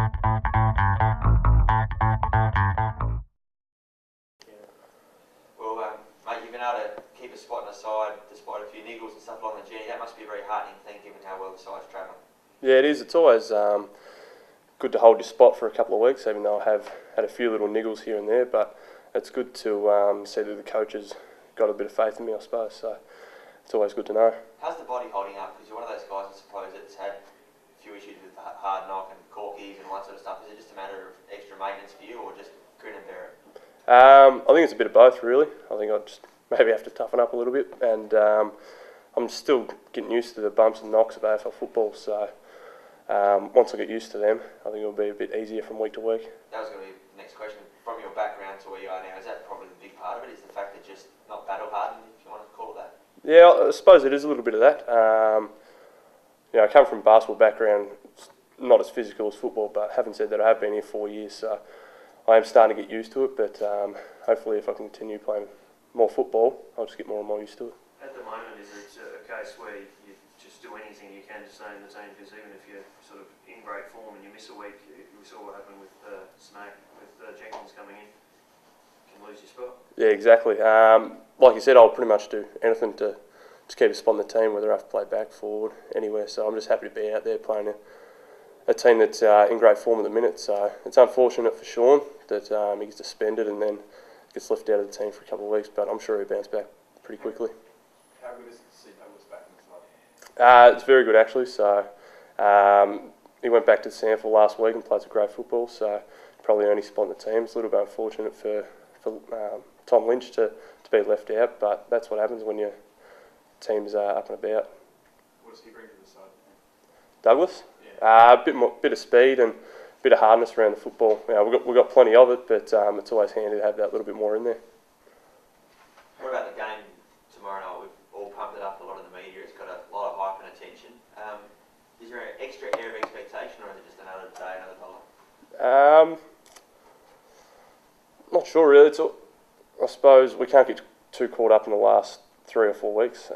Well, mate, you've been able to keep a spot on the side despite a few niggles and stuff along the journey. That must be a very heartening thing given how well the side's travelling. Yeah, it is. It's always good to hold your spot for a couple of weeks, even though I have had a few little niggles here and there. But it's good to see that the coaches got a bit of faith in me, I suppose. So it's always good to know. How's the body holding up? Because you're one of those guys, I suppose, that's had a few issues with hard knock and corkies and all that sort of stuff. Is it just a matter of extra maintenance for you, or just grin and bear it? I think it's a bit of both, really. I think I just maybe have to toughen up a little bit, and I'm still getting used to the bumps and knocks of AFL football. So once I get used to them, I think it'll be a bit easier from week to week. That was going to be the next question. From your background to where you are now, is that probably the big part of it? Is the fact that just not battle hardened, if you want to call it that? Yeah, I suppose it is a little bit of that. I come from a basketball background, not as physical as football, but having said that, I have been here 4 years, so I am starting to get used to it. But hopefully, if I continue playing more football, I'll just get more and more used to it. At the moment, is it a case where you just do anything you can to stay in the team? Because even if you're sort of in great form and you miss a week, we saw what happened with Snake, with Jenkins coming in, you can lose your spot. Yeah, exactly. Like you said, I'll pretty much do anything to keep a spot in the team, whether I have to play back, forward, anywhere. So I'm just happy to be out there playing a team that's in great form at the minute. So it's unfortunate for Sean that he gets suspended and then gets left out of the team for a couple of weeks, but I'm sure he'll bounce back pretty quickly. How good is it to see Douglas back in the side? It's very good, actually. So he went back to Sanford last week and played some great football, so probably only spot in the team. It's a little bit unfortunate for Tom Lynch to be left out, but that's what happens when your team's up and about. What does he bring to the side? Douglas? Yeah. A bit of speed and a bit of hardness around the football. We've got plenty of it, but it's always handy to have that little bit more in there. What about the game tomorrow night? We've all pumped it up, a lot of the media. It's got a lot of hype and attention. Is there an extra air of expectation, or is it just another day, another dollar? Not sure really. I suppose we can't get too caught up in the last 3 or 4 weeks.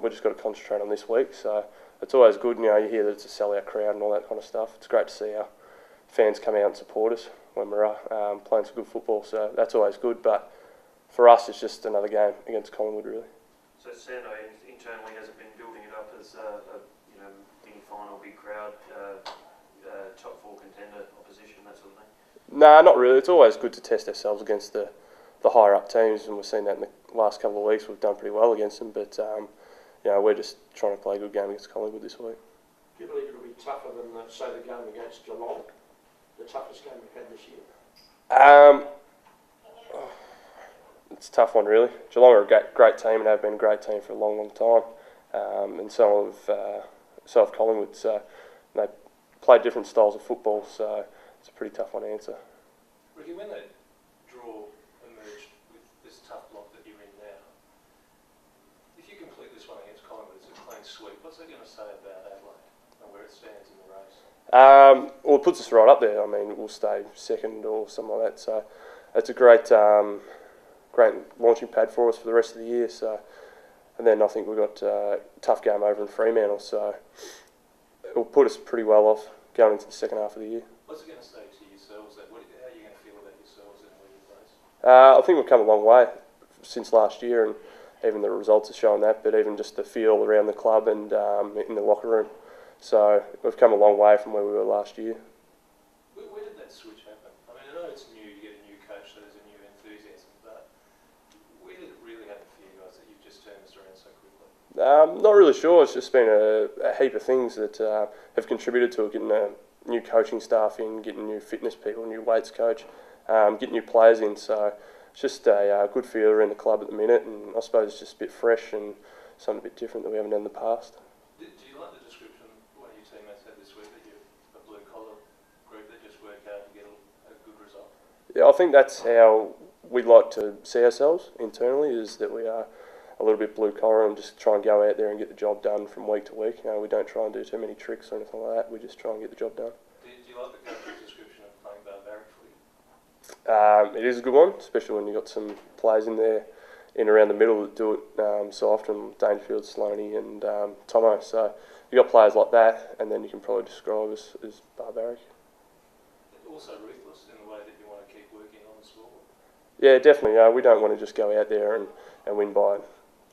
We've just got to concentrate on this week. So it's always good, you hear that it's a sellout crowd and all that kind of stuff. It's great to see our fans come out and support us when we're playing some good football. So that's always good. But for us, it's just another game against Collingwood, really. So Sando internally hasn't been building it up as a mini final, big crowd, top 4 contender, opposition, that sort of thing. Nah, not really. It's always good to test ourselves against the higher up teams, and we've seen that in the last couple of weeks. We've done pretty well against them, but we're just trying to play a good game against Collingwood this week. Do you believe it'll be tougher than, say, the game against Geelong, the toughest game we've had this year? It's a tough one, really. Geelong are a great team and have been a great team for a long, long time, and so have Collingwood. So they play different styles of football, so it's a pretty tough one to answer. Ricky, when that draw emerged with this tough block that you're in now, if you complete this one against Collingwood, it's a clean sweep. What's that going to say about Adelaide and where it stands in the race? Well, it puts us right up there. I mean, we'll stay second or something like that. So it's a great launching pad for us for the rest of the year. So, and then I think we've got a tough game over in Fremantle. So it will put us pretty well off going into the second half of the year. What's it going to say to yourselves? How are you going to feel about yourselves in where you place? I think we've come a long way since last year, and even the results are showing that, but even just the feel around the club and in the locker room. So we've come a long way from where we were last year. Where did that switch happen? I mean, I know it's new, you get a new coach, so there's a new enthusiasm, but where did it really happen for you guys that you've just turned this around so quickly? Not really sure. It's just been a heap of things that have contributed to it, getting a new coaching staff in, getting new fitness people, new weights coach, getting new players in. So it's just a good feel around the club at the minute, and I suppose it's just a bit fresh and something a bit different that we haven't done in the past. Do you like the description one of your teammates had this week that you're a blue-collar group that just work hard to get a good result? Yeah, I think that's how we like to see ourselves internally, is that we are a little bit blue-collar and just try and go out there and get the job done from week to week. We don't try and do too many tricks or anything like that. We just try and get the job done. Do you like the coach's description of playing barbaric footy? It is a good one, especially when you've got some players in there, in around the middle that do it so often, Dangerfield, Sloaney and Tomo. So you've got players like that, and then you can probably describe us as barbaric. also ruthless in the way that you want to keep working on the scoreboard? Yeah, definitely. We don't want to just go out there and win by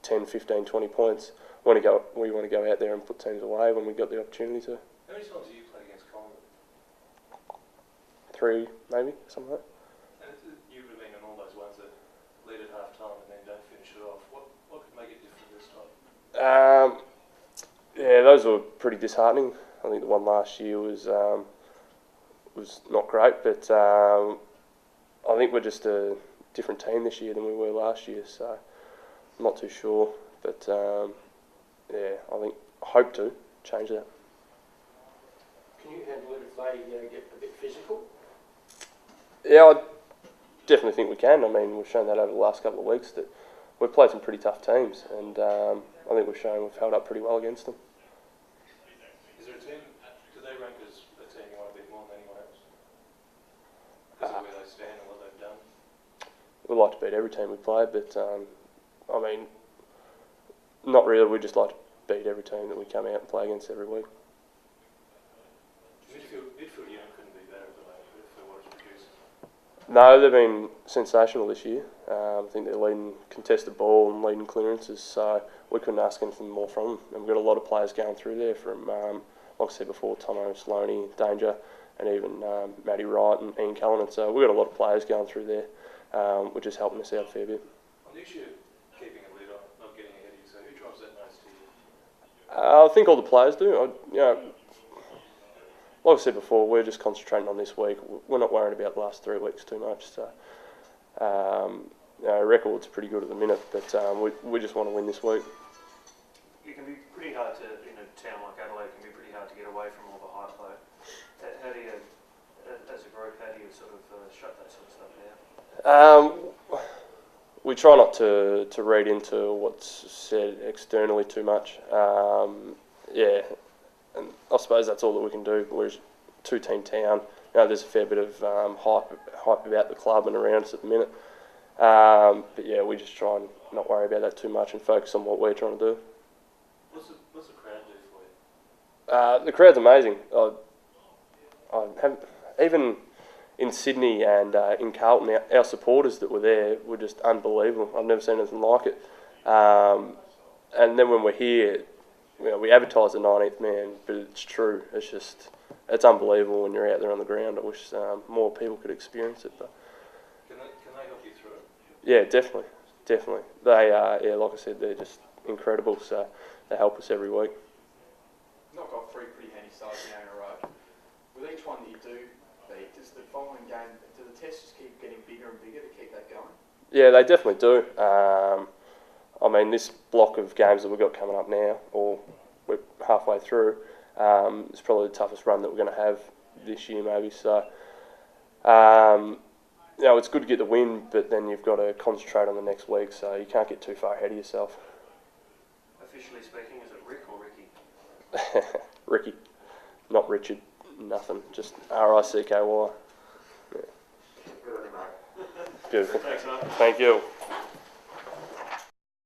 10, 15, 20 points. We want to go out there and put teams away when we got the opportunity to. How many times do you play against Collingwood? 3, maybe, something like that. And you would have been on all those ones that lead at half time and then don't finish it off. What could make it different this time? Yeah, those were pretty disheartening. I think the one last year was not great, but I think we're just a different team this year than we were last year, so I'm not too sure. But yeah, I hope to change that. Can you handle it if they get a bit physical? Yeah, I definitely think we can. I mean, we've shown that over the last couple of weeks that we've played some pretty tough teams, and I think we've shown we've held up pretty well against them. Is there a team, do they rank as a team you want to beat more than anyone else? Because of where they stand and what they've done? We'd like to beat every team we play, but I mean, not really. We just like to beat every team that we come out and play against every week. Midfield unit couldn't be better at the moment for what it's producing. No, they've been sensational this year. I think they're leading contested ball and leading clearances, so we couldn't ask anything more from them. And we've got a lot of players going through there from, like I said before, Tomo, Sloaney, Danger, and even Matty Wright and Ian Cullinan. So we've got a lot of players going through there, which is helping us out a fair bit. On the issue of keeping a lid on, not getting ahead of you, so who drives that most to you? I think all the players do. Like I said before, we're just concentrating on this week. We're not worrying about the last 3 weeks too much. So, our record's pretty good at the minute, but we just want to win this week. It can be pretty hard to, in a town like Adelaide, it can be pretty hard to get away from all the hype though. How do you, as a group, how do you sort of shut that sort of stuff down? We try not to read into what's said externally too much. Yeah, and I suppose that's all that we can do. We're a 2-team town. There's a fair bit of hype about the club and around us at the minute. But yeah, we just try and not worry about that too much and focus on what we're trying to do. What's the crowd do for you? The crowd's amazing. Even in Sydney and in Carlton, our supporters that were there were just unbelievable. I've never seen anything like it. And then when we're here, we advertise the 19th man, but it's true. It's unbelievable when you're out there on the ground. I wish more people could experience it. But Can they help you through it? yeah, definitely. They like I said, they're just incredible. So they help us every week. Not got 3 pretty handy starts now in a row. With each one that you do beat, does the following game, do the tests just keep getting bigger and bigger to keep that going? Yeah, they definitely do. I mean, this block of games that we've got coming up now, or we're halfway through, it's probably the toughest run that we're going to have this year, maybe. So, it's good to get the win, but then you've got to concentrate on the next week, so you can't get too far ahead of yourself. Officially speaking, is it Rick or Ricky? Ricky, not Richard, nothing, just R-I-C-K-Y. Yeah. Good on you, mate. Beautiful. Thanks, mate. Thank you.